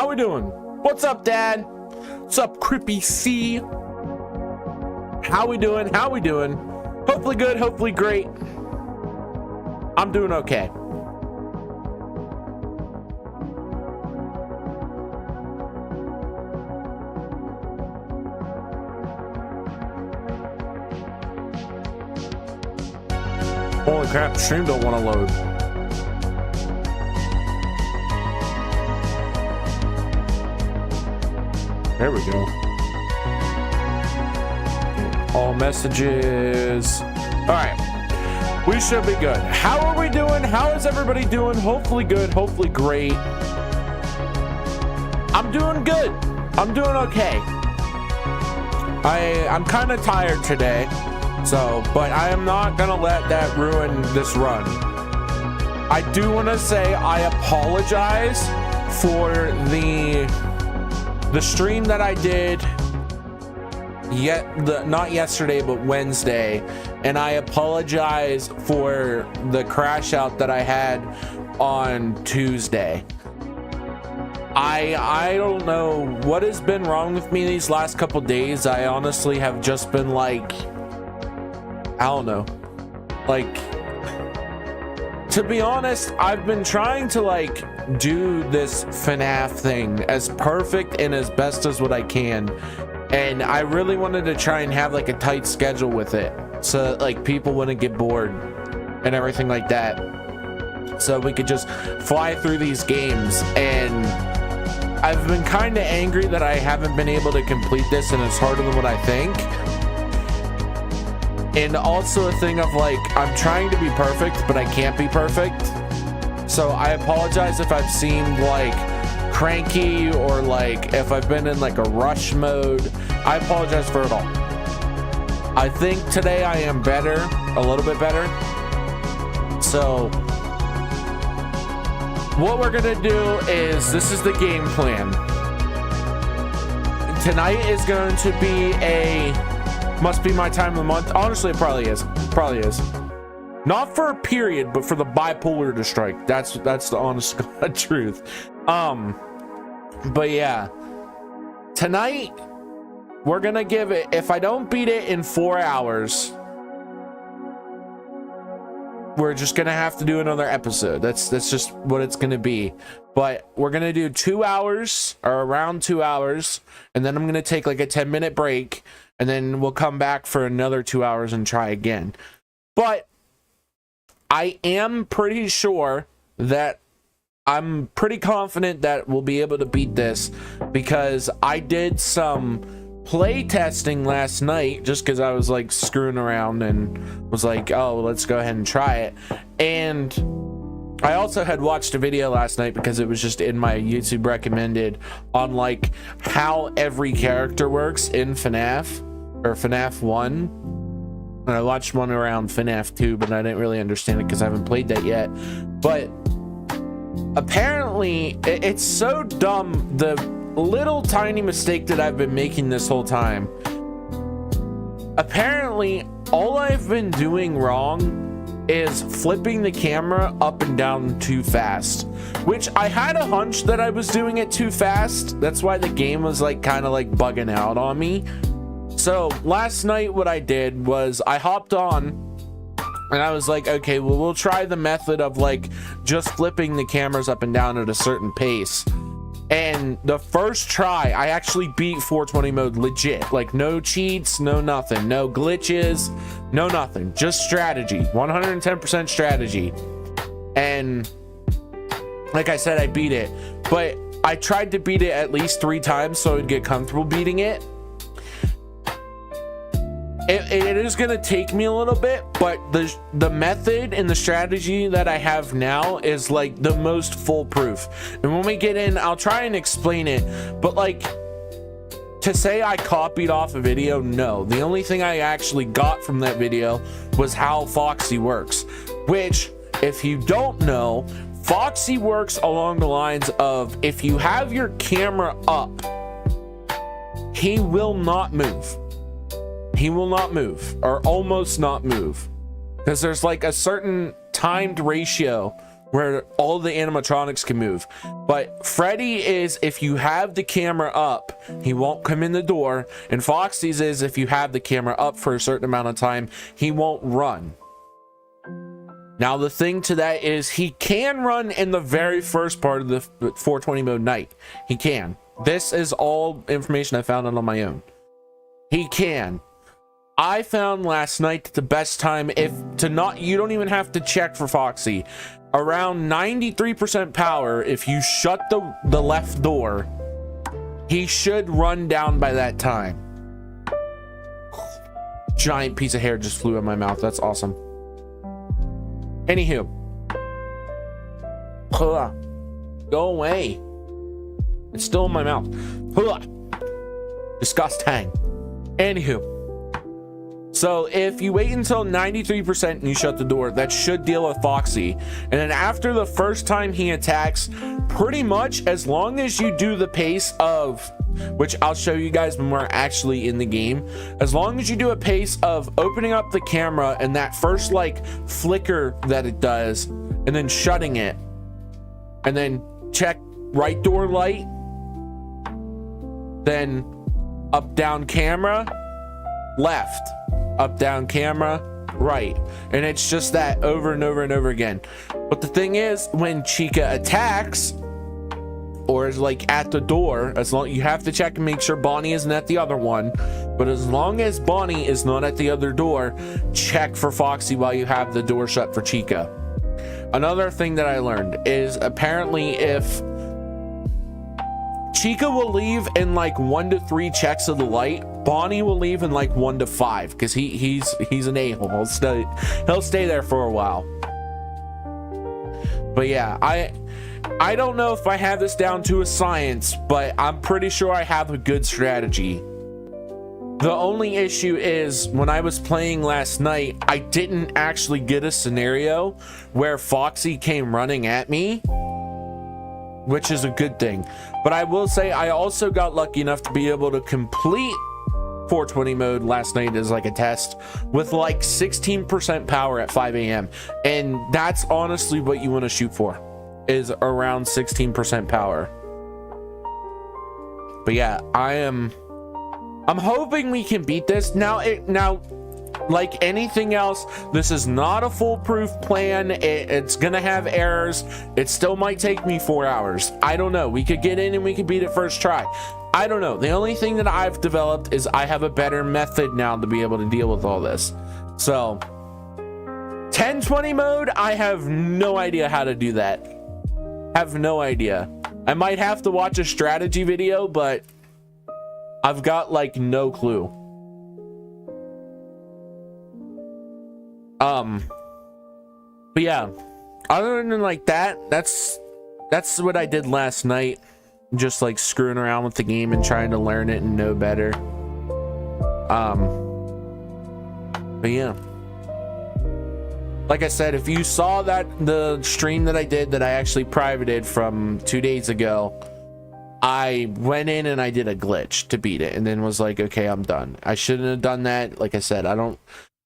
How we doing? What's up, Dad? What's up, Crippy C? How we doing? How we doing? Hopefully good, hopefully great. I'm doing okay. Holy crap, the stream don't want to load. There we go. All messages. All right, we should be good. How are we doing? How is everybody doing? Hopefully good, hopefully great. I'm doing good. I'm doing okay. I'm kind of tired today. So, but I am not gonna let that ruin this run. I do want to say I apologize for the stream that I did not yesterday but Wednesday, and I apologize for the crash out that I had on Tuesday. I don't know what has been wrong with me these last couple days. I honestly have just been like, I don't know, like, to be honest, I've been trying to like do this FNAF thing as perfect and as best as what I can, and I really wanted to try and have like a tight schedule with it so that, like, people wouldn't get bored and everything like that, so we could just fly through these games. And I've been kind of angry that I haven't been able to complete this, and it's harder than what I think. And also a thing of like, I'm trying to be perfect, but I can't be perfect. So I apologize if I've seemed like cranky or like if I've been in like a rush mode. I apologize for it all. I think today I am better, a little bit better. So what we're gonna do is, this is the game plan. Tonight is going to be must be my time of the month. Honestly, it probably is. Probably is. Not for a period, but for the bipolar to strike. That's the honest God truth. But yeah, tonight we're gonna give it. If I don't beat it in 4 hours, we're just gonna have to do another episode. That's just what it's gonna be. But we're gonna do 2 hours, or around 2 hours, and then I'm gonna take like a 10-minute break. And then we'll come back for another 2 hours and try again. But I am pretty sure that I'm pretty confident that we'll be able to beat this, because I did some play testing last night just because I was like screwing around and was like, oh, let's go ahead and try it. And I also had watched a video last night because it was just in my YouTube recommended on like how every character works in FNAF. Or FNAF 1, and I watched one around FNAF 2, but I didn't really understand it because I haven't played that yet. But apparently it's so dumb, the little tiny mistake that I've been making this whole time. Apparently all I've been doing wrong is flipping the camera up and down too fast, which I had a hunch that I was doing it too fast. That's why the game was like kind of like bugging out on me. So last night what I did was I hopped on and I was like, okay, well, we'll try the method of like just flipping the cameras up and down at a certain pace. And the first try, I actually beat 420 mode legit, like no cheats, no nothing, no glitches, no nothing, just strategy, 110% strategy. And like I said, I beat it, but I tried to beat it at least 3 times so I'd get comfortable beating it. It is going to take me a little bit, but the method and the strategy that I have now is like the most foolproof. And when we get in, I'll try and explain it. But like, to say I copied off a video, no. The only thing I actually got from that video was how Foxy works. Which, if you don't know, Foxy works along the lines of, if you have your camera up, he will not move. He will not move, or almost not move, because there's like a certain timed ratio where all the animatronics can move. But Freddy is, if you have the camera up, he won't come in the door. And Foxy's is, if you have the camera up for a certain amount of time, he won't run. Now, the thing to that is he can run in the very first part of the 420 mode night. He can. This is all information I found out on my own. He can. I found last night that the best time, you don't even have to check for Foxy. Around 93% power, if you shut the left door, he should run down by that time. Giant piece of hair just flew in my mouth. That's awesome. Anywho. Go away. It's still in my mouth. Disgusting. Anywho. So if you wait until 93% and you shut the door, that should deal with Foxy. And then after the first time he attacks, pretty much as long as you do the pace of, which I'll show you guys when we're actually in the game, as long as you do a pace of opening up the camera and that first like flicker that it does, and then shutting it, and then check right door light, then up down camera, left, up down camera, right, and it's just that over and over and over again. But the thing is, when Chica attacks or is like at the door, as long, you have to check and make sure Bonnie isn't at the other one, but as long as Bonnie is not at the other door, check for Foxy while you have the door shut for Chica. Another thing that I learned is apparently if Chica will leave in like 1 to 3 checks of the light, Bonnie will leave in like 1 to 5 because he's an a-hole. He'll stay there for a while. But yeah, I don't know if I have this down to a science, but I'm pretty sure I have a good strategy. The only issue is when I was playing last night, I didn't actually get a scenario where Foxy came running at me, which is a good thing. But I will say I also got lucky enough to be able to complete 420 mode last night as like a test with like 16% power at 5 a.m. and that's honestly what you want to shoot for, is around 16% power. But yeah, I'm hoping we can beat this. Now like anything else, this is not a foolproof plan. It's gonna have errors. It still might take me 4 hours. I don't know. We could get in and we could beat it first try. I don't know. The only thing that I've developed is I have a better method now to be able to deal with all this. So 1020 mode, I have no idea how to do that. Have no idea. I might have to watch a strategy video, but I've got like no clue. But yeah, other than like that's what I did last night. Just like screwing around with the game and trying to learn it and know better. But yeah, like I said, if you saw the stream that I did that I actually privated from 2 days ago, I went in and I did a glitch to beat it and then was like, okay, I'm done. I shouldn't have done that. Like I said,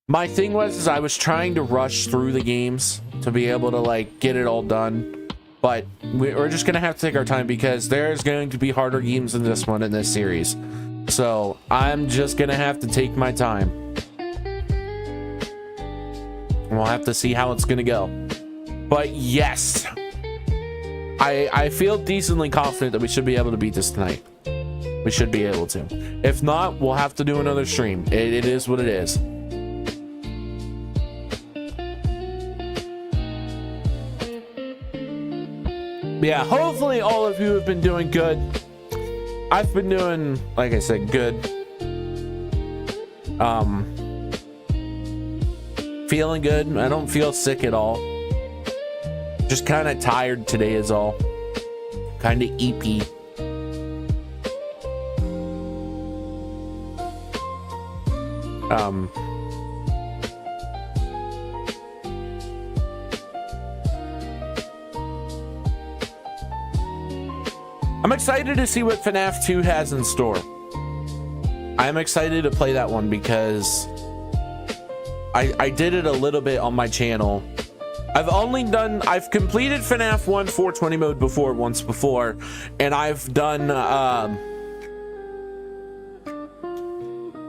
my thing was I was trying to rush through the games to be able to like get it all done. But we're just gonna have to take our time because there's going to be harder games than this one in this series. So I'm just gonna have to take my time. We'll have to see how it's gonna go. But yes, I feel decently confident that we should be able to beat this tonight. We should be able to. If not, we'll have to do another stream. It is what it is. Yeah, hopefully all of you have been doing good. I've been doing, like I said, good. Feeling good. I don't feel sick at all. Just kind of tired today is all. Kind of EP. I'm excited to see what FNAF 2 has in store. I'm excited to play that one because I did it a little bit on my channel I've completed FNAF 1 420 mode once before, and I've done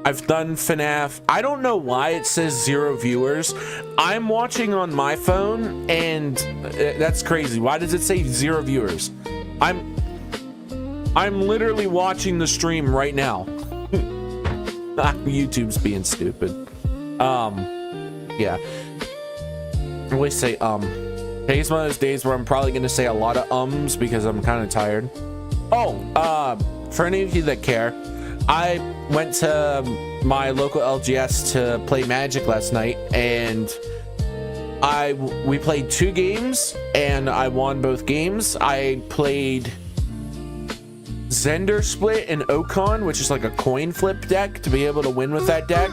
FNAF. I don't know why it says 0 viewers. I'm watching on my phone, and that's crazy. Why does it say 0 viewers? I'm literally watching the stream right now. YouTube's being stupid. Yeah. I always say today's one of those days where I'm probably gonna say a lot of ums because I'm kind of tired. For any of you that care, I went to my local LGS to play Magic last night, and we played 2 games and I won both games. I played Zender Split and Ocon, which is like a coin flip deck. To be able to win with that deck,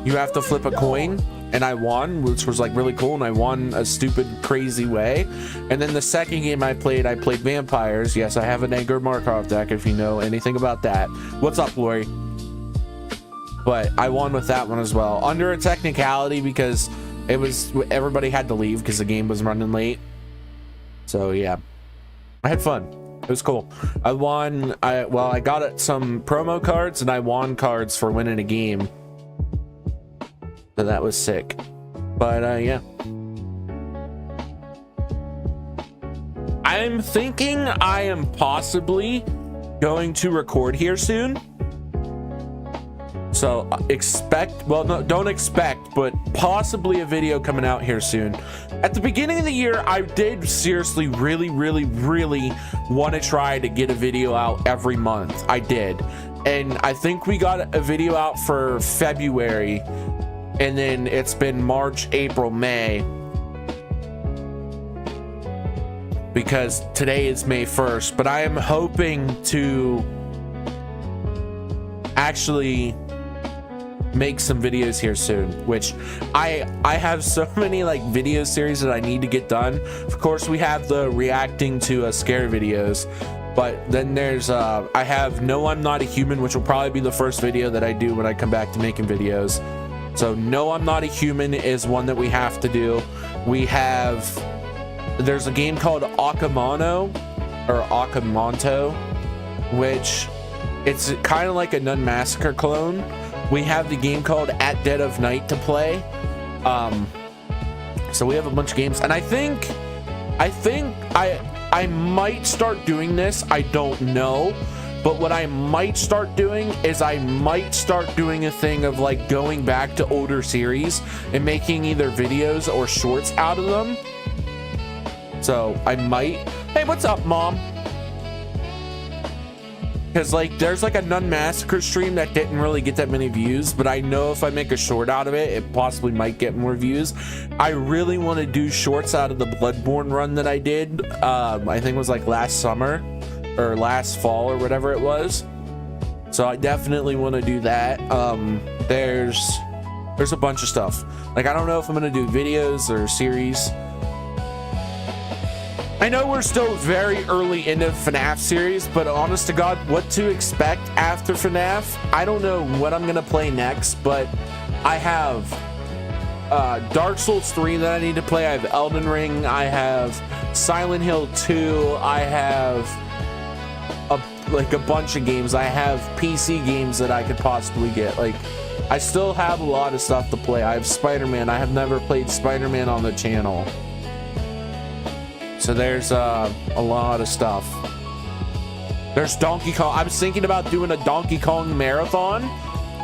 you have to flip a coin, and I won, which was like really cool, and I won a stupid crazy way. And then the second game I played Vampires. Yes, I have an Edgar Markov deck, if you know anything about that. What's up, Lori? But I won with that one as well, under a technicality, because everybody had to leave because the game was running late. So yeah, I had fun. It was cool. I won. I got some promo cards, and I won cards for winning a game. So that was sick. But yeah. I'm thinking I am possibly going to record here soon. So don't expect, but possibly a video coming out here soon. At the beginning of the year, I did seriously really want to try to get a video out every month. I did. And I think we got a video out for February, and then it's been March, April, May, because today is May 1st. But I am hoping to actually make some videos here soon, which I have so many like video series that I need to get done. Of course, we have the reacting to scary videos, but then there's I have No, I'm Not a Human, which will probably be the first video that I do when I come back to making videos. So No, I'm Not a Human is one that we have to do. There's a game called Akamonto, which it's kind of like a Nun Massacre clone. We have the game called At Dead of Night to play. So we have a bunch of games, and I think I might start doing this. I don't know, but what I might start doing is I might start doing a thing of like going back to older series and making either videos or shorts out of them. So I might. Hey, what's up, Mom? Because like there's like a Nun Massacre stream that didn't really get that many views, but I know if I make a short out of it, it possibly might get more views. I really want to do shorts out of the Bloodborne run that I did. I think it was like last summer or last fall or whatever it was. So I definitely want to do that. There's a bunch of stuff. Like I don't know if I'm gonna do videos or series. I know we're still very early into FNAF series, but honest to God, what to expect after FNAF? I don't know what I'm gonna play next, but I have Dark Souls 3 that I need to play. I have Elden Ring. I have Silent Hill 2. I have a bunch of games. I have PC games that I could possibly get. Like, I still have a lot of stuff to play. I have Spider-Man. I have never played Spider-Man on the channel. So there's a lot of stuff. There's Donkey Kong. I was thinking about doing a Donkey Kong marathon,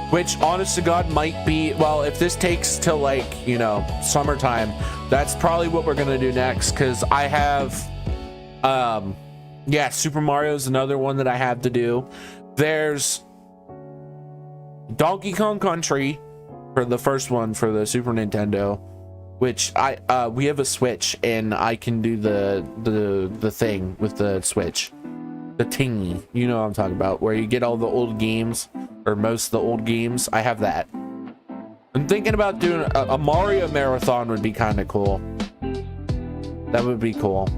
which honest to God might be, well, if this takes till like, you know, summertime, that's probably what we're gonna do next. Because I have yeah, Super Mario's another one that I have to do. There's Donkey Kong Country for the first one for the Super Nintendo, which we have a Switch, and I can do the thing with the Switch, the tingy, you know what I'm talking about, where you get all the old games, or most of the old games. I have that. I'm thinking about doing a Mario marathon. Would be kind of cool. That would be cool.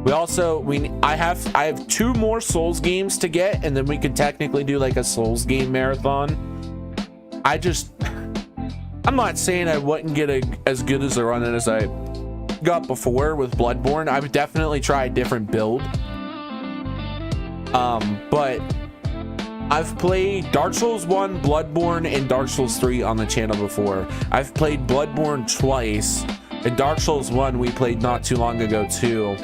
I have 2 more Souls games to get, and then we could technically do like a Souls game marathon. I'm not saying I wouldn't get as good as a run as I got before with Bloodborne, I would definitely try a different build. But I've played Dark Souls 1, Bloodborne, and Dark Souls 3 on the channel before. I've played Bloodborne twice, and Dark Souls 1 we played not too long ago too.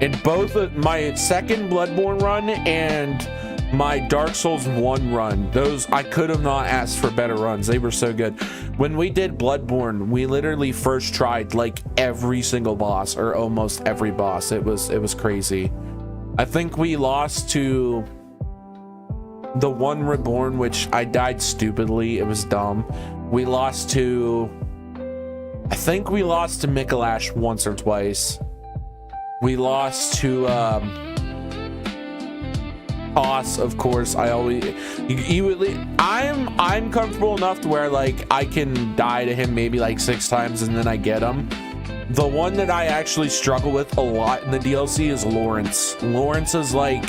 In both of my second Bloodborne run and my Dark Souls 1 run, those I could have not asked for better runs. They were so good. When we did Bloodborne, we literally first tried like every single boss, or almost every boss. It was crazy. I think we lost to the one Reborn, which I died stupidly. It was dumb. We lost to, I think we lost to Mikolash once or twice. We lost to Toss, of course. I always I'm comfortable enough to where like I can die to him maybe like 6 times and then I get him. The one that I actually struggle with a lot in the DLC is Lawrence. Lawrence is like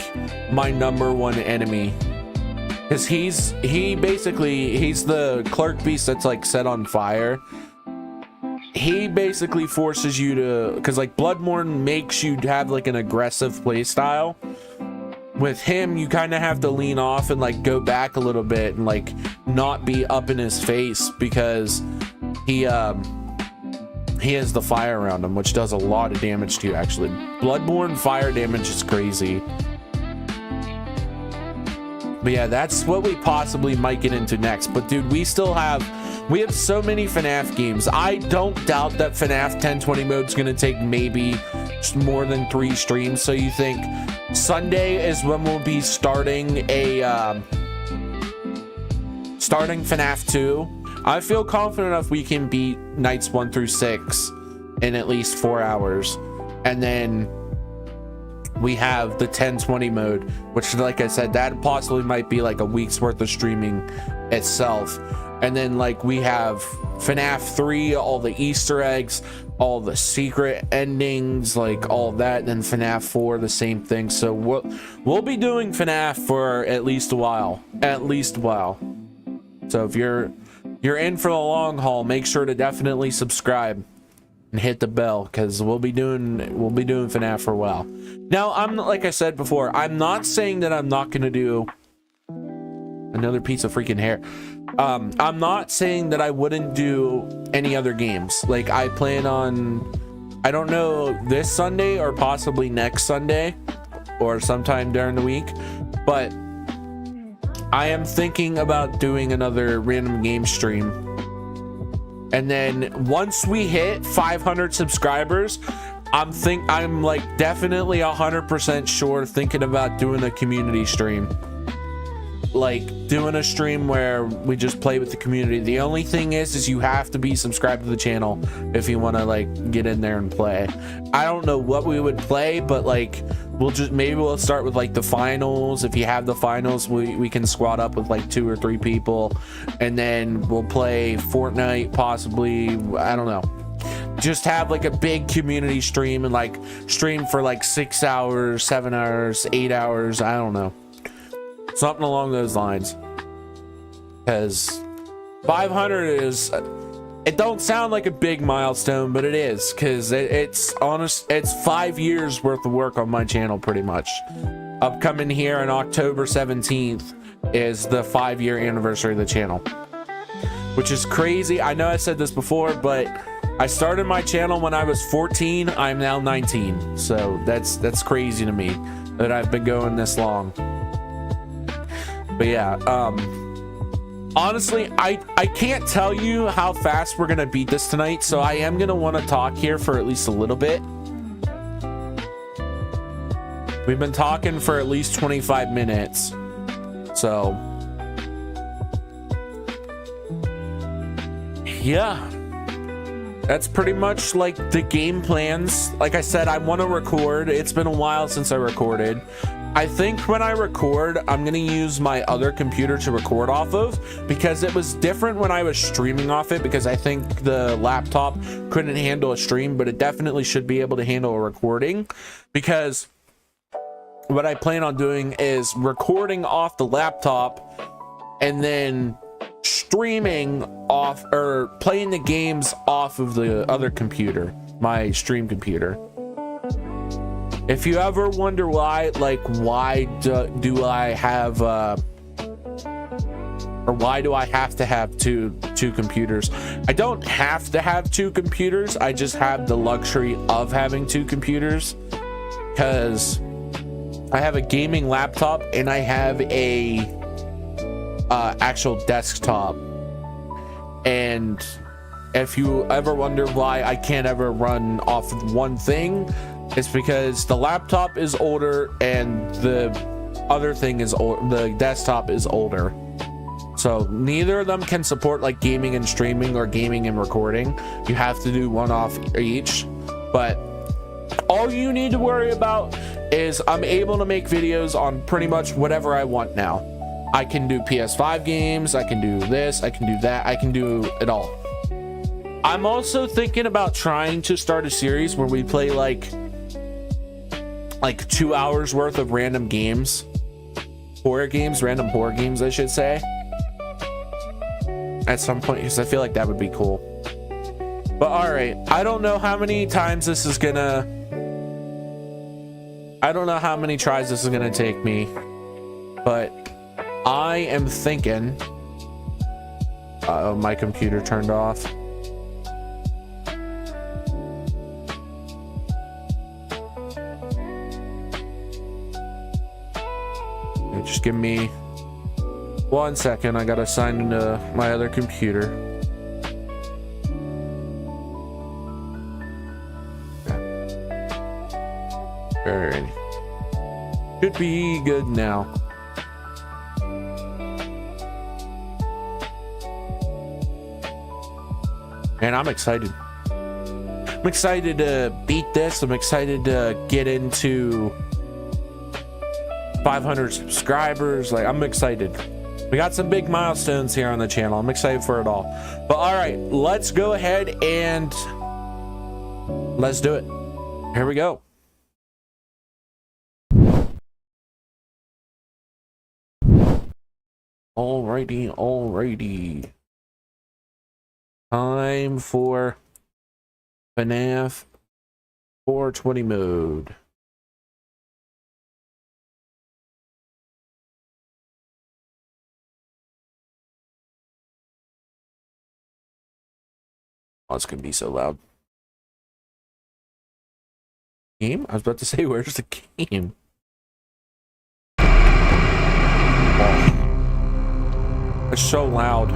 my #1 enemy, because he's the clerk beast that's like set on fire. He basically forces you to, because like Bloodborne makes you have like an aggressive play style. With him, you kind of have to lean off and like go back a little bit and like not be up in his face, because he has the fire around him, which does a lot of damage to you. Actually, Bloodborne fire damage is crazy. But yeah, that's what we possibly might get into next. But dude, we have so many FNAF games. I don't doubt that FNAF 1020 mode is going to take maybe more than 3 streams. So you think Sunday is when we'll be starting FNAF 2? I feel confident enough we can beat nights 1 through 6 in at least 4 hours. And then we have the 1020 mode, which, like I said, that possibly might be like a week's worth of streaming itself. And then like we have FNAF 3, all the Easter eggs, all the secret endings, like all that. And then FNAF 4, the same thing. So we'll be doing FNAF for at least a while. So if you're in for the long haul, make sure to definitely subscribe and hit the bell, because we'll be doing FNAF for a while. Now, like I said before, I'm not saying that I'm not gonna do another piece of freaking hair. I'm not saying that I wouldn't do any other games. Like I plan on, I don't know, this Sunday or possibly next Sunday or sometime during the week, but I am thinking about doing another random game stream. And then once we hit 500 subscribers, I'm like definitely 100% sure thinking about doing a community stream. Like doing a stream where we just play with the community. The only thing is you have to be subscribed to the channel if you want to like get in there and play. I don't know what we would play, but like maybe we'll start with like the finals. If you have the finals, we can squad up with like 2 or 3 people, and then we'll play Fortnite possibly. I don't know, just have like a big community stream and like stream for like 6 hours, 7 hours, 8 hours. I don't know, something along those lines, because 500 is, it don't sound like a big milestone, but it is, because it's 5 years worth of work on my channel pretty much. Upcoming here on October 17th is the 5-year anniversary of the channel, which is crazy. I know I said this before, but I started my channel when I was 14. I'm now 19, so that's crazy to me that I've been going this long. But yeah, honestly, I can't tell you how fast we're gonna beat this tonight, so I am gonna want to talk here for at least a little bit. We've been talking for at least 25 minutes, so yeah, that's pretty much like the game plans. Like I said, I want to record. It's been a while since I recorded. I think when I record, I'm going to use my other computer to record off of, because it was different when I was streaming off it, because I think the laptop couldn't handle a stream, but it definitely should be able to handle a recording, because what I plan on doing is recording off the laptop and then streaming off or playing the games off of the other computer, my stream computer. If you ever wonder why, like, why do I have or why do I have to have two computers? I don't have to have two computers. I just have the luxury of having two computers because I have a gaming laptop and I have a actual desktop. And if you ever wonder why I can't ever run off of one thing, it's because the laptop is older and the other thing is old. The desktop is older. So neither of them can support like gaming and streaming or gaming and recording. You have to do one off each. But all you need to worry about is I'm able to make videos on pretty much whatever I want now. I can do PS5 games, I can do this, I can do that, I can do it all. I'm also thinking about trying to start a series where we play like 2 hours worth of random games. Random horror games, I should say. At some point, because I feel like that would be cool. But alright, I don't know how many times this is gonna... I don't know how many tries this is gonna take me. But I am thinking... my computer turned off. Just give me 1 second. I gotta sign into my other computer. Alright. Should be good now. And I'm excited. I'm excited to beat this. I'm excited to get into 500 subscribers. Like, I'm excited. We got some big milestones here on the channel. I'm excited for it all. But all right, let's go ahead and let's do it. Here we go. Alrighty. Time for FNAF 420 mode. Oh, it's gonna be so loud. Game? I was about to say, where's the game? Oh. It's so loud.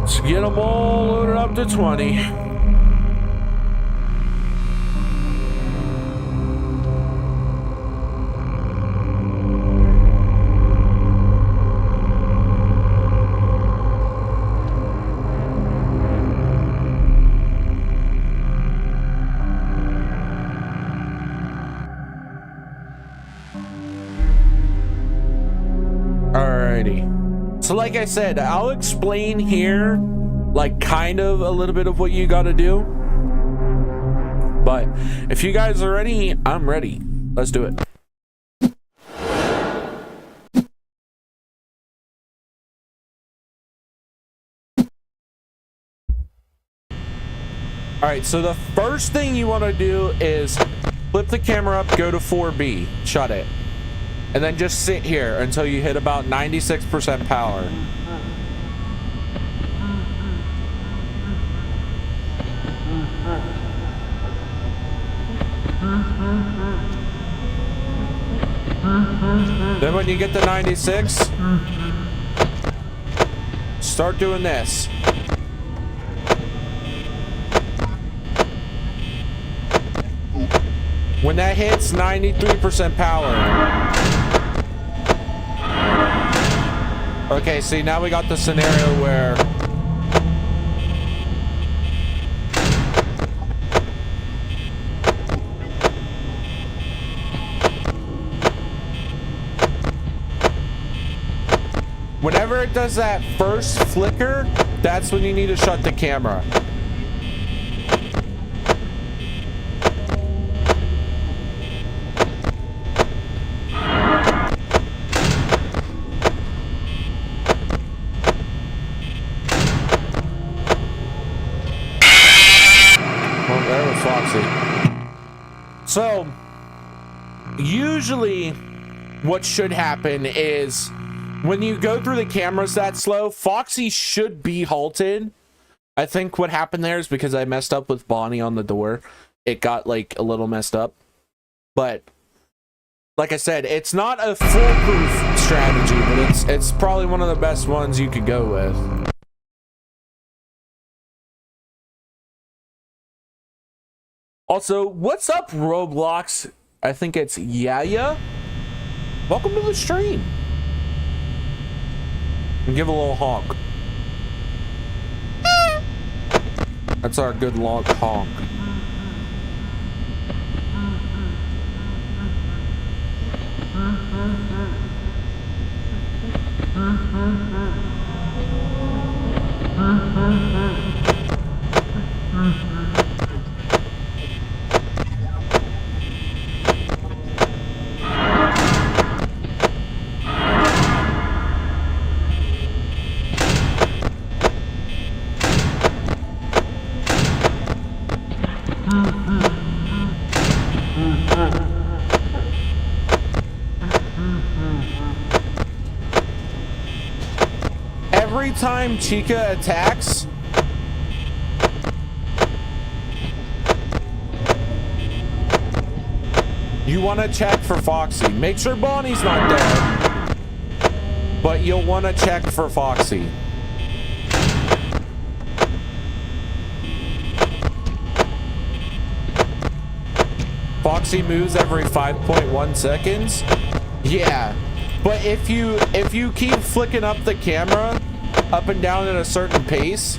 Let's get them all loaded up to 20. So like I said, I'll explain here, like kind of a little bit of what you got to do. But if you guys are ready, I'm ready. Let's do it. All right, so the first thing you want to do is flip the camera up, go to 4B, shut it. And then just sit here until you hit about 96% power. Then when you get to 96, start doing this. When that hits 93% power. Okay, see, now we got the scenario where whenever it does that first flicker, that's when you need to shut the camera. usually what should happen is when you go through the cameras that slow, Foxy should be halted. I think what happened there is because I messed up with Bonnie on the door. It got like a little messed up. But like I said, it's not a foolproof strategy, but it's probably one of the best ones you could go with. Also, what's up, Roblox? I think it's Yaya. Welcome to the stream. And give a little honk. That's our good long honk. Every time Chica attacks, you want to check for Foxy. Make sure Bonnie's not there, but you'll want to check for Foxy. Foxy moves every 5.1 seconds. Yeah, but if you keep flicking up the camera up and down at a certain pace,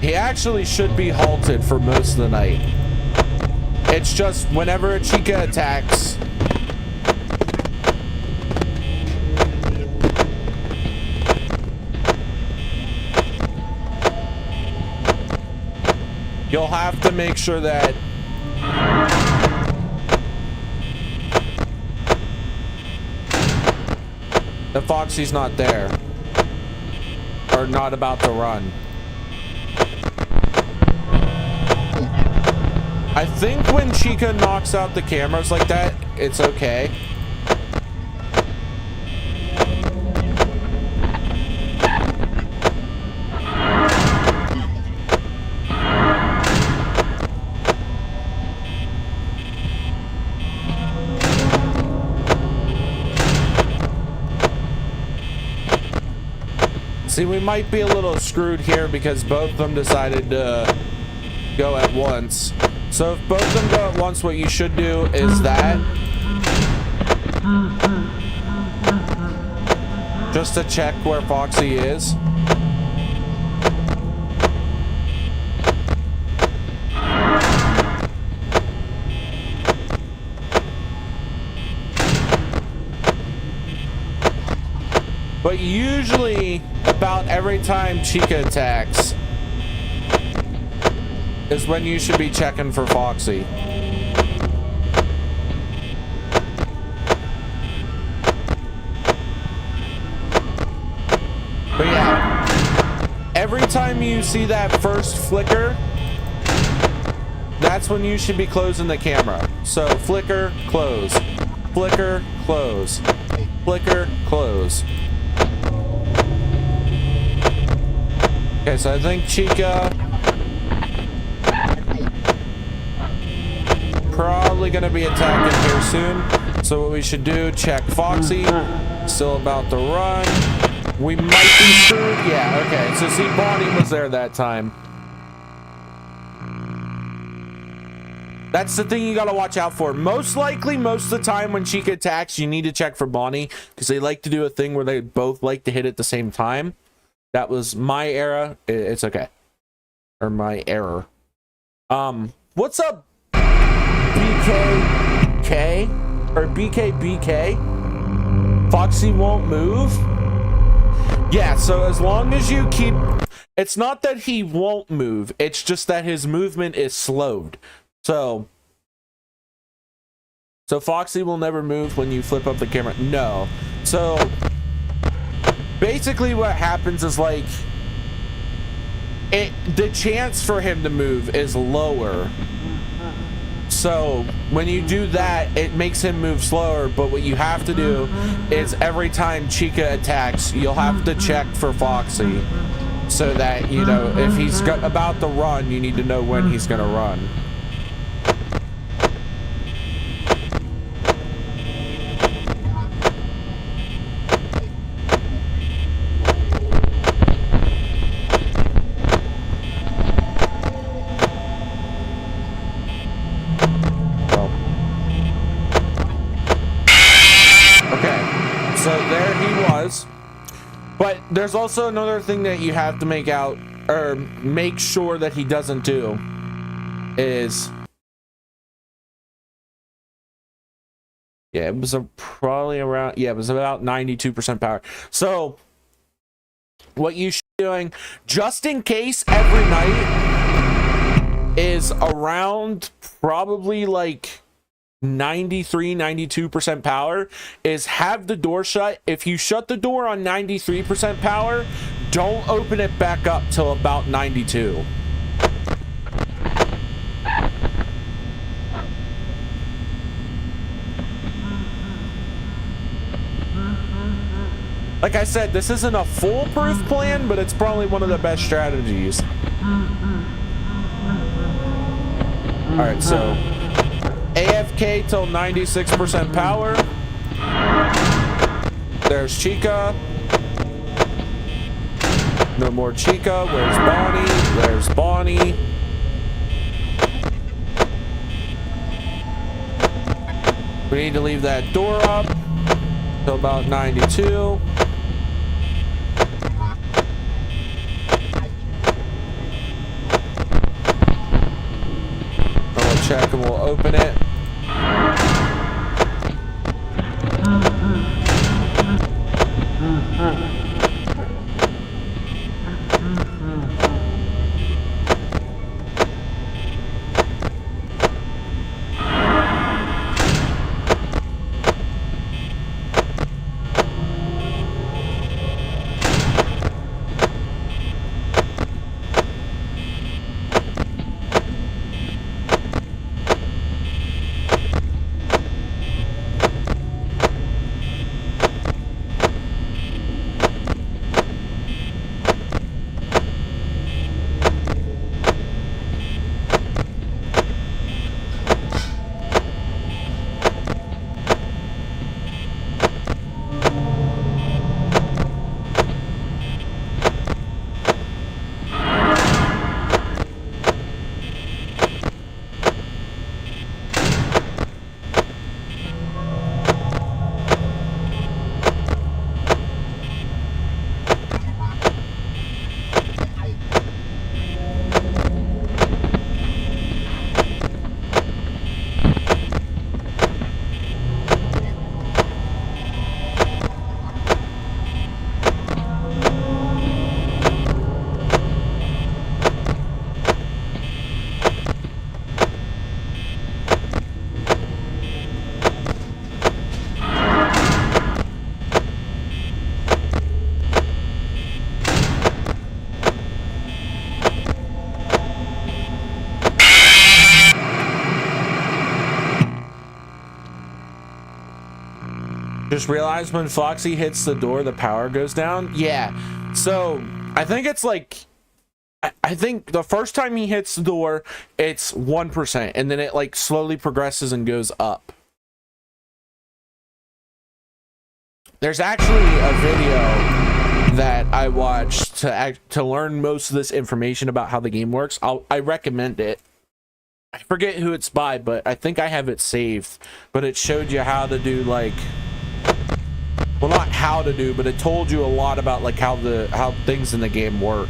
he actually should be halted for most of the night. It's just whenever a Chica attacks, you'll have to make sure that the Foxy's not there or not about to run. I think when Chica knocks out the cameras like that, it's okay. See, we might be a little screwed here because both of them decided to go at once. So if both of them go at once, what you should do is that. Just to check where Foxy is. But usually, about every time Chica attacks is when you should be checking for Foxy. But yeah, every time you see that first flicker, that's when you should be closing the camera. So flicker, close, flicker, close, flicker, close. Okay, so I think Chica probably gonna be attacking here soon. So what we should do, check Foxy, still about to run. We might be screwed. Yeah, okay. So see, Bonnie was there that time. That's the thing you gotta watch out for. Most likely, most of the time when Chica attacks, you need to check for Bonnie because they like to do a thing where they both like to hit at the same time. That was my era. It's okay. Or my error. What's up, BKK? Or BKBK? Foxy won't move? Yeah, so as long as you keep... It's not that he won't move. It's just that his movement is slowed. So Foxy will never move when you flip up the camera. No. So... basically what happens is like the chance for him to move is lower. So when you do that, it makes him move slower, but what you have to do is every time Chica attacks, you'll have to check for Foxy so that, you know, if he's about to run, you need to know when he's gonna run. But there's also another thing that you have to make out, or make sure that he doesn't do, is, yeah, it was probably around, yeah, it was about 92% power. So what you should be doing, just in case, every night is around probably like 93-92% power, is have the door shut. If you shut the door on 93% power, don't open it back up till about 92. Like I said, this isn't a foolproof plan, but it's probably one of the best strategies. All right, so AFK till 96% power. There's Chica. No more Chica. Where's Bonnie? There's Bonnie. We need to leave that door up till about 92. We'll check and we'll open it. Just realized when Foxy hits the door, the power goes down. Yeah. So I think it's like, I think the first time he hits the door, it's 1%, and then it like slowly progresses and goes up. There's actually a video that I watched to learn most of this information about how the game works. I recommend it. I forget who it's by, but I think I have it saved. But it showed you how to do like, well, not how to do, but it told you a lot about like how things in the game work.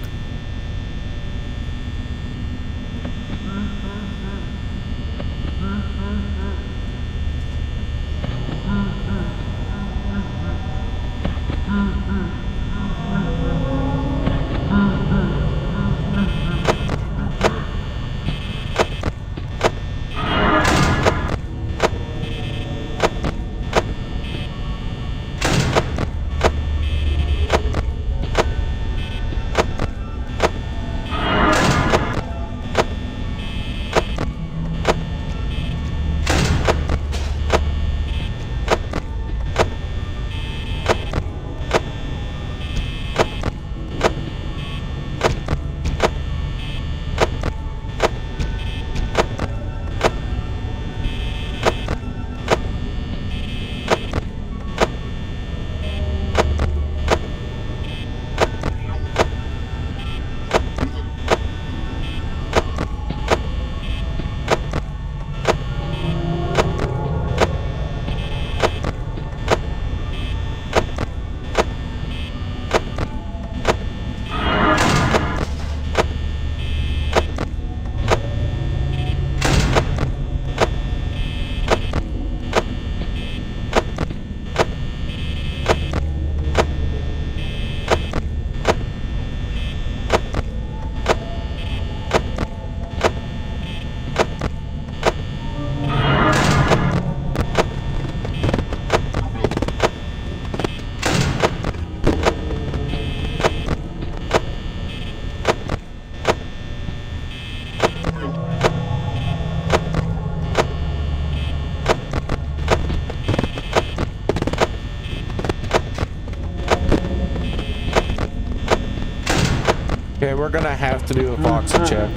we're gonna have to do a Foxy check.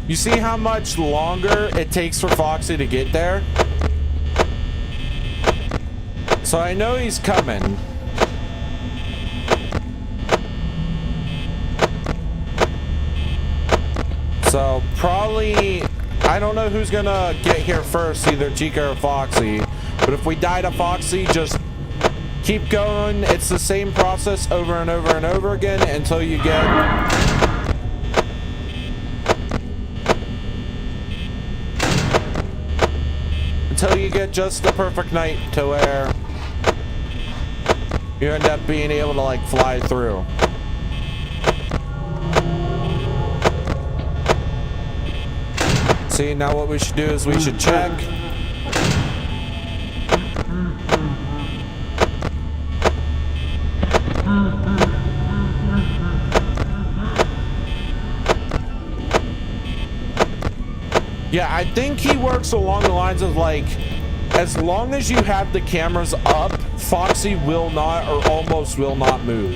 You see how much longer it takes for Foxy to get there? So I know he's coming. So probably, I don't know who's gonna get here first, either Chica or Foxy. But if we die to Foxy, just keep going. It's the same process over and over and over again until you get... Until you get just the perfect night to where you end up being able to like fly through. See, now what we should do is we should check. Yeah, I think he works along the lines of like, as long as you have the cameras up, Foxy will not or almost will not move.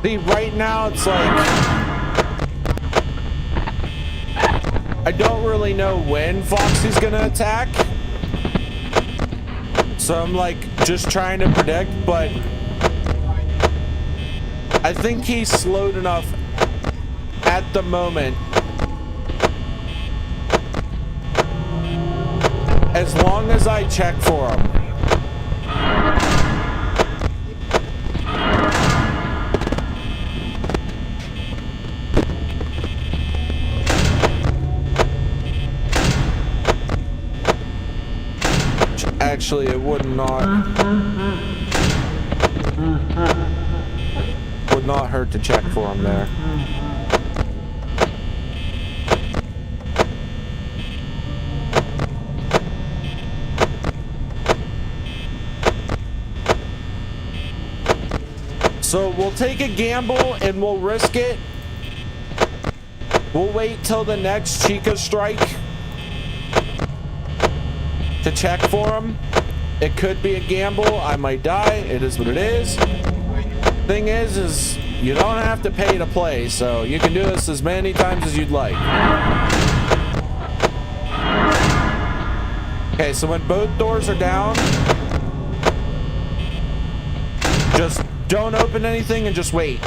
See, right now it's like, I don't really know when Foxy's gonna attack, so I'm like just trying to predict, but I think he's slowed enough at the moment. As long as I check for him. Actually, it would not hurt to check for him there. So we'll take a gamble and we'll risk it. We'll wait till the next Chica strike to check for him. It could be a gamble. I might die. It is what it is. Thing is you don't have to pay to play, so you can do this as many times as you'd like. Okay, so when both doors are down, just don't open anything and just wait.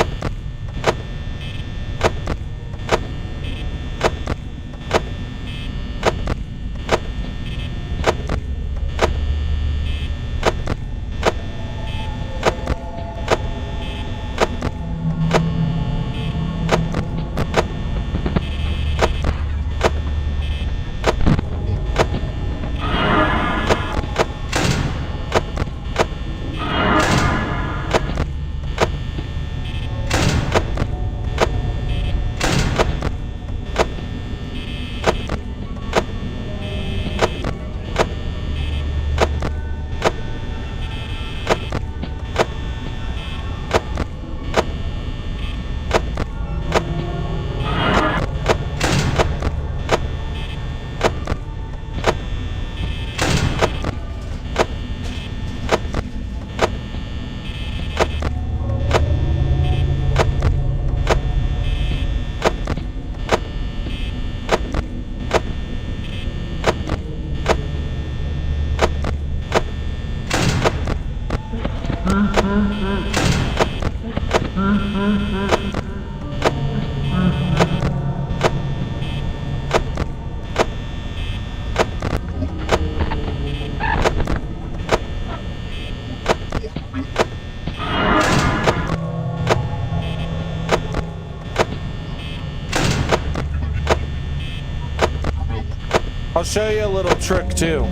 I'll show you a little trick too.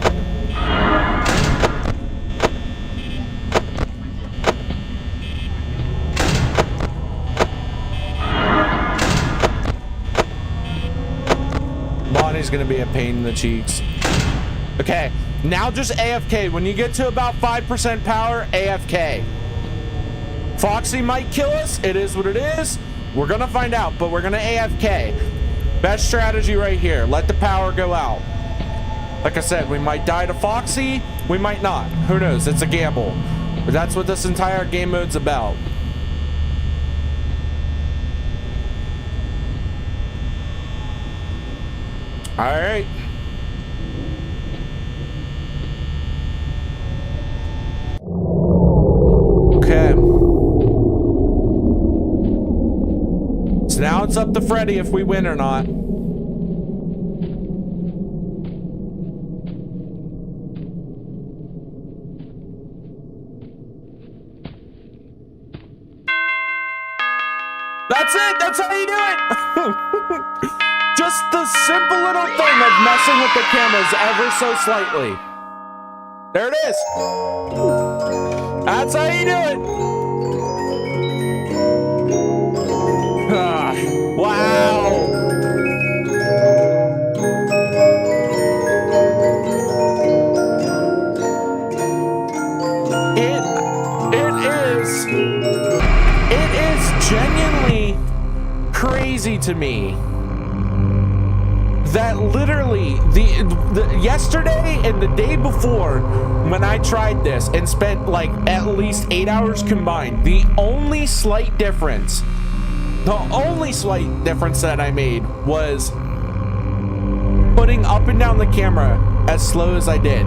Bonnie's gonna be a pain in the cheeks. Okay, now just AFK. When you get to about 5% power, AFK. Foxy might kill us. It is what it is. We're gonna find out, but we're gonna AFK. Best strategy right here. Let the power go out. Like I said, we might die to Foxy. We might not. Who knows? It's a gamble. But that's what this entire game mode's about. All right. Okay. So now it's up to Freddy if we win or not. That's it. That's how you do it. Just the simple little thing of messing with the cameras ever so slightly. There it is. That's how you do it. Ah, wow. It is genuinely crazy to me that literally the yesterday and the day before when I tried this and spent like at least 8 hours combined, the only slight difference that I made was putting up and down the camera as slow as I did.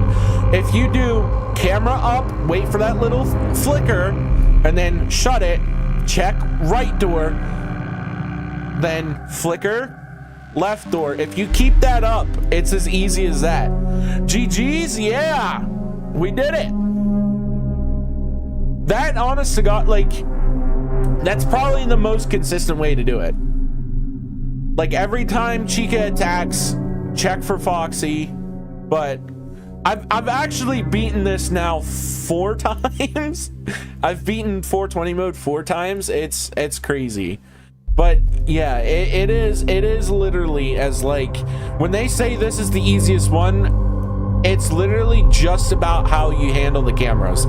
If you do camera up, wait for that little flicker, and then shut it, check right door, then flicker, left door. If you keep that up, it's as easy as that. GG's, yeah, we did it. That, honest to God, like, that's probably the most consistent way to do it. Like, every time Chica attacks, check for Foxy. But I've actually beaten this now 4 times. I've beaten 420 mode 4 times. It's crazy. But yeah, it is literally as like, when they say this is the easiest one, it's literally just about how you handle the cameras.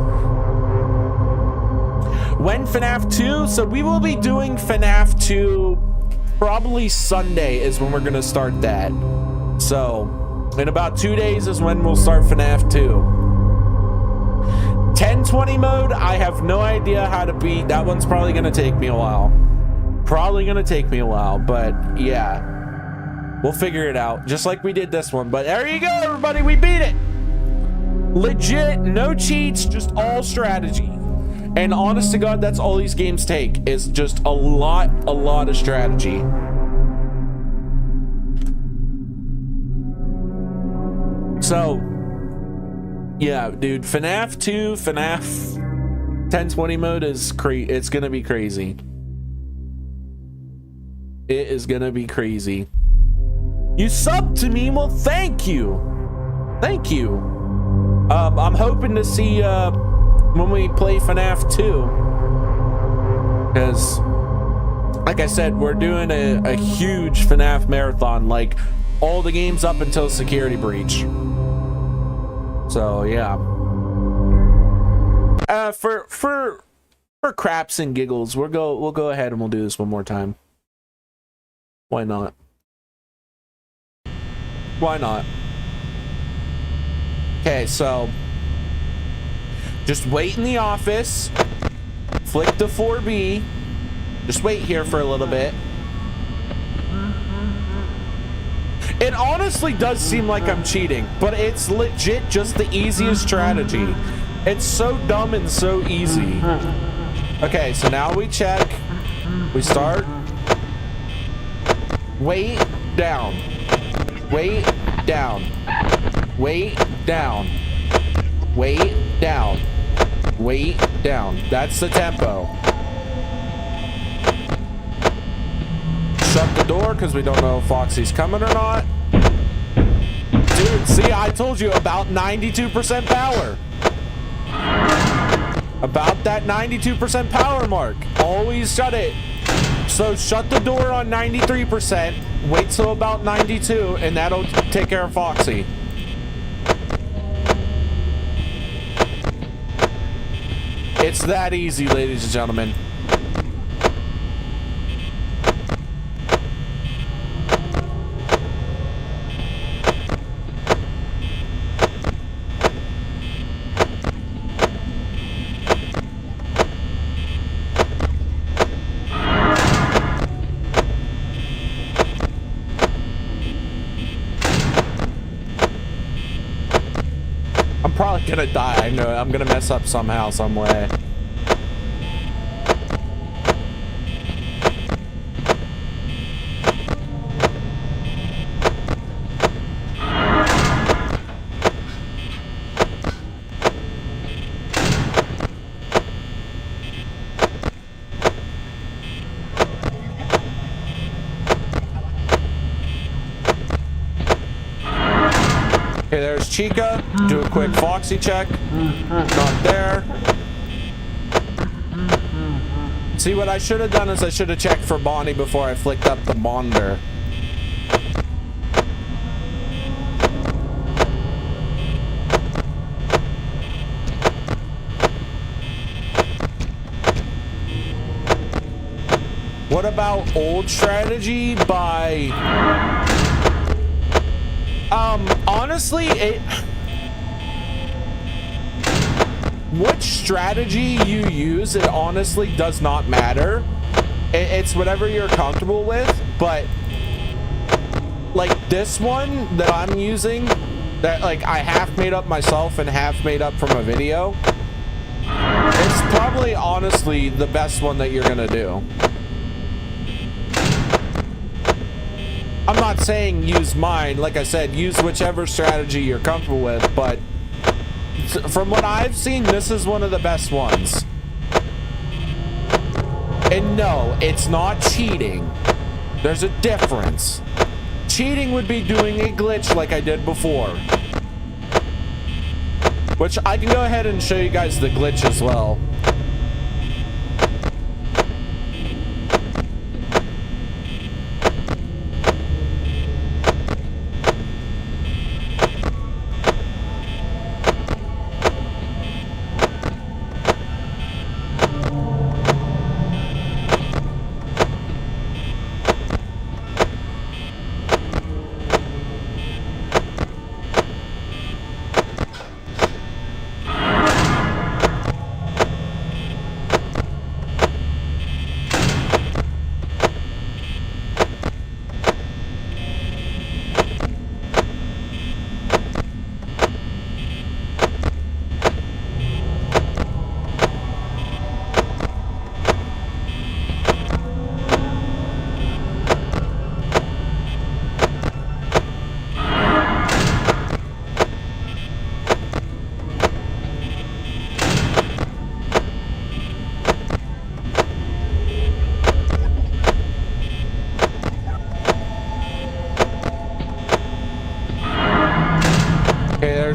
When FNAF 2, so we will be doing FNAF 2 probably Sunday is when we're gonna start that. So in about 2 days is when we'll start FNAF 2. 1020 mode, I have no idea how to beat. That one's probably gonna take me a while. But yeah, we'll figure it out just like we did this one. But there you go, everybody, we beat it. Legit, no cheats, just all strategy. And honest to God, that's all these games take, is just a lot of strategy. So yeah, dude, FNAF 2, FNAF 1020 mode is it's gonna be crazy. It is gonna be crazy. You subbed to me? Well, thank you. Thank you. I'm hoping to see when we play FNAF 2. Because, like I said, we're doing a huge FNAF marathon. Like, all the games up until Security Breach. So, yeah. For craps and giggles, we'll go ahead and we'll do this one more time. Why not? Why not? Okay, so just wait in the office, flick the 4B, just wait here for a little bit. It honestly does seem like I'm cheating, but it's legit just the easiest strategy. It's so dumb and so easy. Okay, so now we check, we start. Wait down, wait down, wait down, wait down, wait down. That's the tempo. Shut the door because we don't know if Foxy's coming or not. Dude, see, I told you about 92% power. About that 92% power mark. Always shut it. So shut the door on 93%, wait till about 92, and that'll take care of Foxy. It's that easy, ladies and gentlemen. I'm probably gonna die. I know I'm gonna mess up somehow, some way. Okay, there's Chica. Do a quick Foxy check. Not there. See, what I should have done is I should have checked for Bonnie before I flicked up the monitor. What about old strategy by... honestly, which strategy you use, it honestly does not matter. It's whatever you're comfortable with, but like this one that I'm using, that like I half made up myself and half made up from a video, it's probably honestly the best one that you're gonna do. I'm not saying use mine. Like I said, use whichever strategy you're comfortable with, but from what I've seen, this is one of the best ones. And no, it's not cheating. There's a difference. Cheating would be doing a glitch like I did before. Which I can go ahead and show you guys the glitch as well.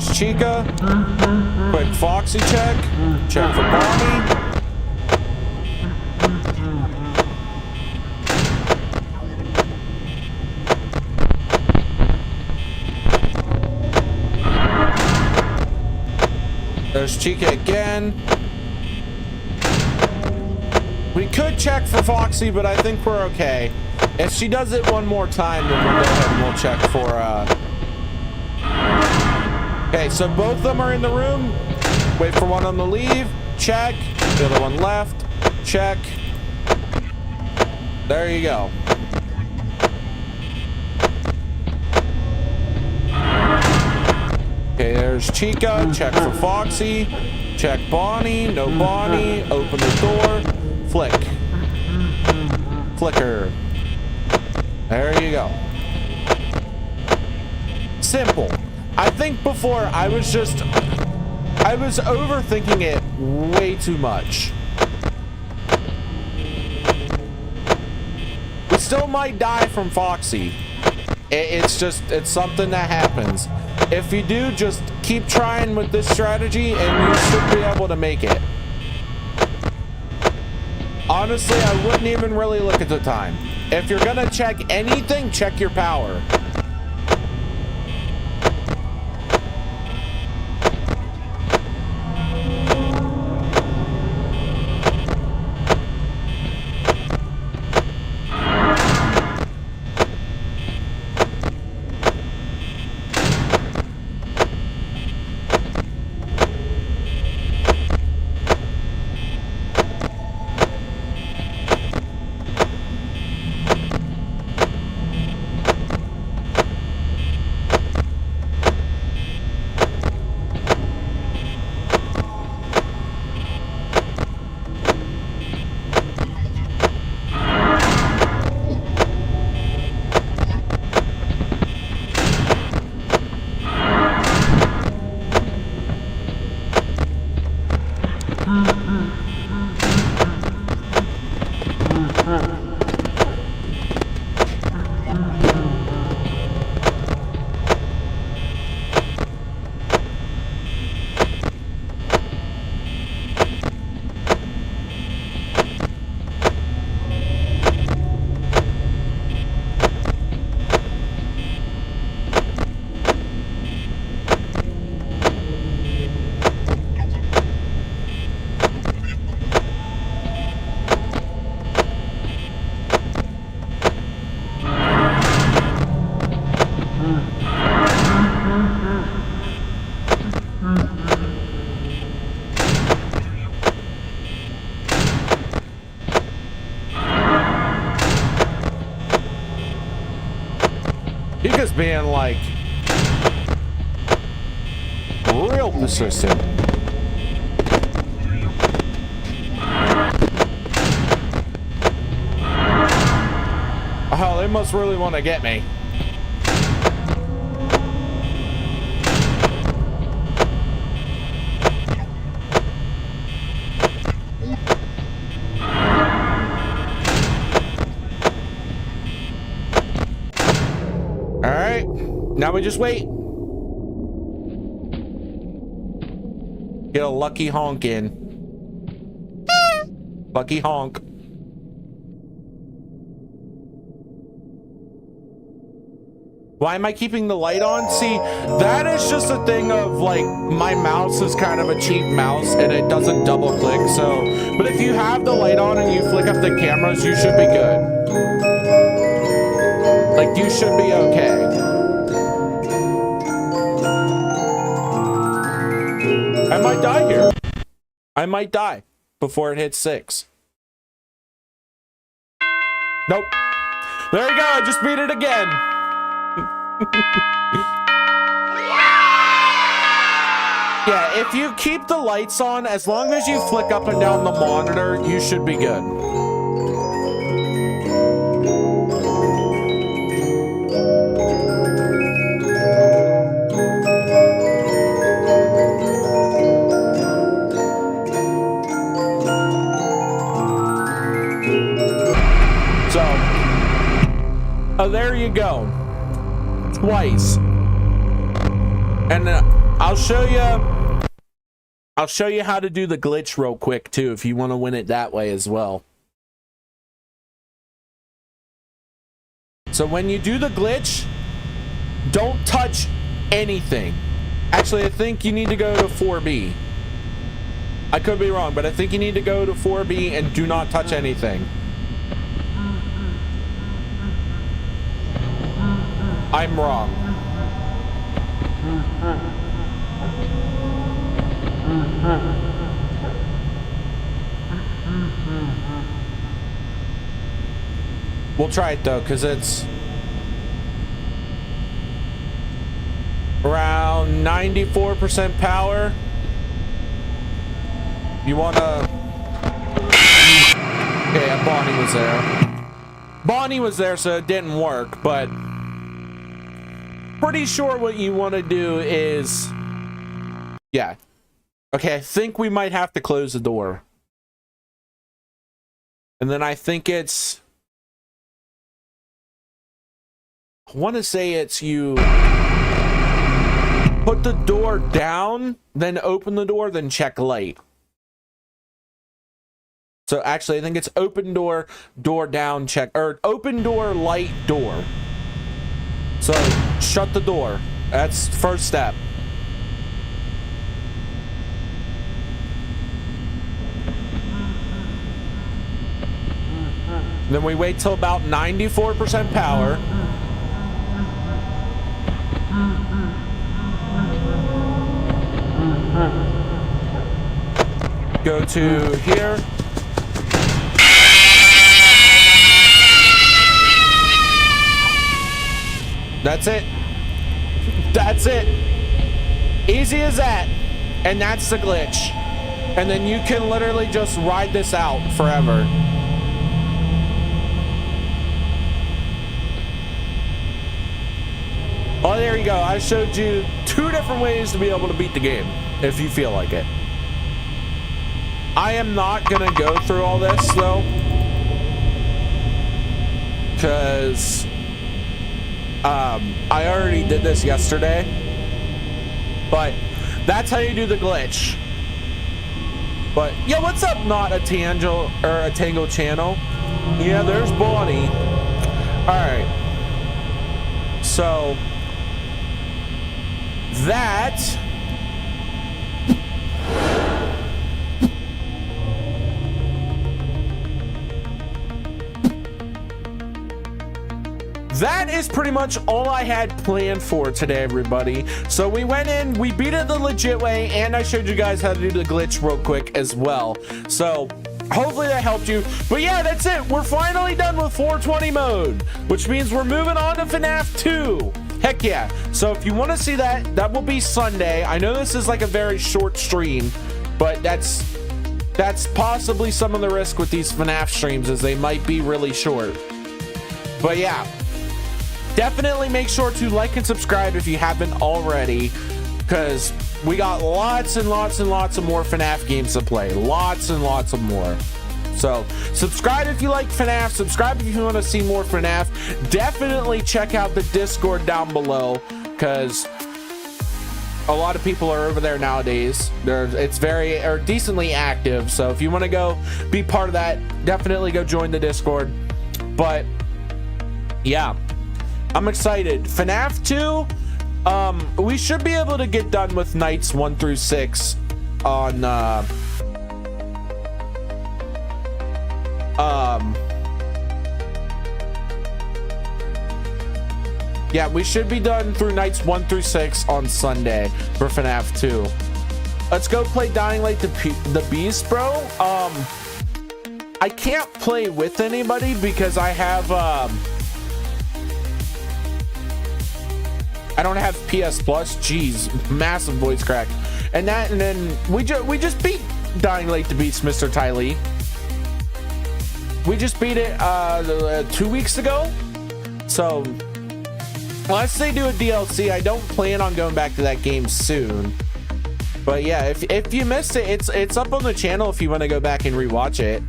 There's Chica. Quick Foxy check. Check for Bonnie. There's Chica again. We could check for Foxy, but I think we're okay. If she does it one more time, then we'll go ahead and we'll check for Okay, so both of them are in the room. Wait for one of them to leave. Check. The other one left. Check. There you go. Okay, there's Chica. Check for Foxy. Check Bonnie. No Bonnie. Open the door. Flick. Flicker. There you go. Simple. I think before I was overthinking it way too much. We still might die from Foxy. It's something that happens. If you do, just keep trying with this strategy and you should be able to make it. Honestly, I wouldn't even really look at the time. If you're gonna check anything, check your power. He just being like real persistent. Oh, they must really want to get me. Now we just wait. Get a lucky honk in. Lucky honk. Why am I keeping the light on? See, that is just a thing of like, my mouse is kind of a cheap mouse and it doesn't double click, so. But if you have the light on and you flick up the cameras, you should be good. Like, you should be okay. I might die here. I might die before it hits 6. Nope. There you go. I just beat it again. Yeah, if you keep the lights on, as long as you flick up and down the monitor, you should be good. Oh, there you go. Twice. And I'll show you how to do the glitch real quick too, if you want to win it that way as well. So when you do the glitch, don't touch anything. Actually, I think you need to go to 4B. I could be wrong, but I think you need to go to 4B and do not touch anything. I'm wrong. We'll try it though, because it's around 94% power. You wanna... Okay, Bonnie was there. Bonnie was there, so it didn't work, but pretty sure what you want to do is... Yeah. Okay, I think we might have to close the door. And then I think it's... I want to say it's you... put the door down, then open the door, then check light. So actually, I think it's open door, door down, check, or open door, light, door. So shut the door. That's first step. Then we wait till about 94% power. Go to here. That's it. That's it. Easy as that. And that's the glitch. And then you can literally just ride this out forever. Oh, there you go. I showed you 2 different ways to be able to beat the game, if you feel like it. I am not gonna go through all this though, because I already did this yesterday, but that's how you do the glitch. But yeah, what's up? Not a Tango or a Tango channel. Yeah, there's Bonnie. All right, so that is pretty much all I had planned for today, everybody. So we went in, we beat it the legit way, and I showed you guys how to do the glitch real quick as well. So hopefully that helped you. But yeah, that's it. We're finally done with 420 mode, which means we're moving on to FNAF 2. Heck yeah. So if you want to see that, that will be Sunday. I know this is like a very short stream, but that's possibly some of the risk with these FNAF streams, is they might be really short. But yeah, definitely make sure to like and subscribe if you haven't already, because we got lots and lots and lots of more FNAF games to play. Lots and lots of more. So subscribe if you like FNAF. Subscribe if you want to see more FNAF. Definitely check out the Discord down below, because a lot of people are over there nowadays. It's very or decently active. So if you want to go be part of that, definitely go join the Discord. But yeah, I'm excited. FNAF 2, we should be able to get done with nights 1 through 6 on yeah, we should be done through nights 1 through 6 on Sunday for FNAF 2. Let's go play Dying Light the Beast, bro. I can't play with anybody because I have I don't have PS Plus. Jeez, massive voice crack. And then we just beat Dying Light the Beast, Mr. Ty Lee. We just beat it 2 weeks ago. So unless they do a DLC, I don't plan on going back to that game soon. But yeah, if you missed it, it's up on the channel if you want to go back and rewatch it.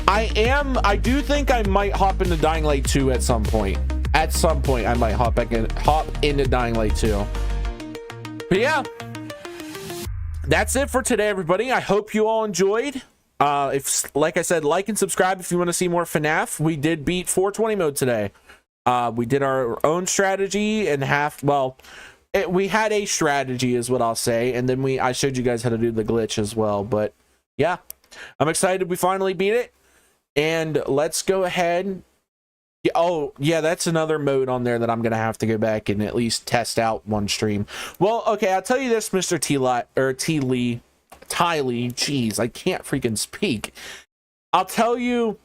I do think I might hop into Dying Light 2 at some point. At some point, I might hop into Dying Light 2. But yeah, that's it for today, everybody. I hope you all enjoyed. If, like I said, like and subscribe if you want to see more FNAF. We did beat 420 mode today. We did our own strategy and we had a strategy is what I'll say. And then I showed you guys how to do the glitch as well. But yeah, I'm excited we finally beat it. And let's go ahead. Oh yeah, that's another mode on there that I'm gonna have to go back and at least test out one stream. Well, okay, I'll tell you this, Mr. Ty Lee. Jeez, I can't freaking speak. I'll tell you,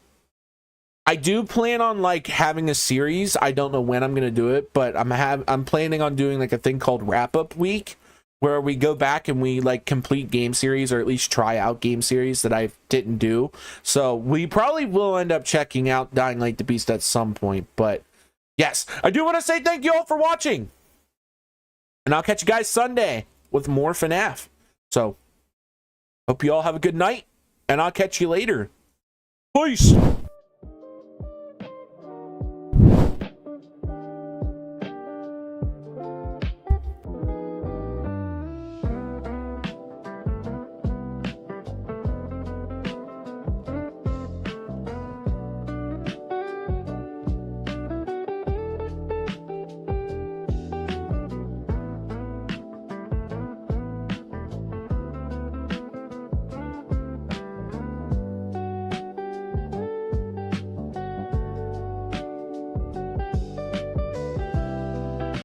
I do plan on like having a series. I don't know when I'm gonna do it, but I'm planning on doing like a thing called Wrap Up Week, where we go back and we like complete game series, or at least try out game series that I didn't do. So we probably will end up checking out Dying Light the Beast at some point. But yes, I do want to say thank you all for watching, and I'll catch you guys Sunday with more FNAF. So hope you all have a good night, and I'll catch you later. Peace.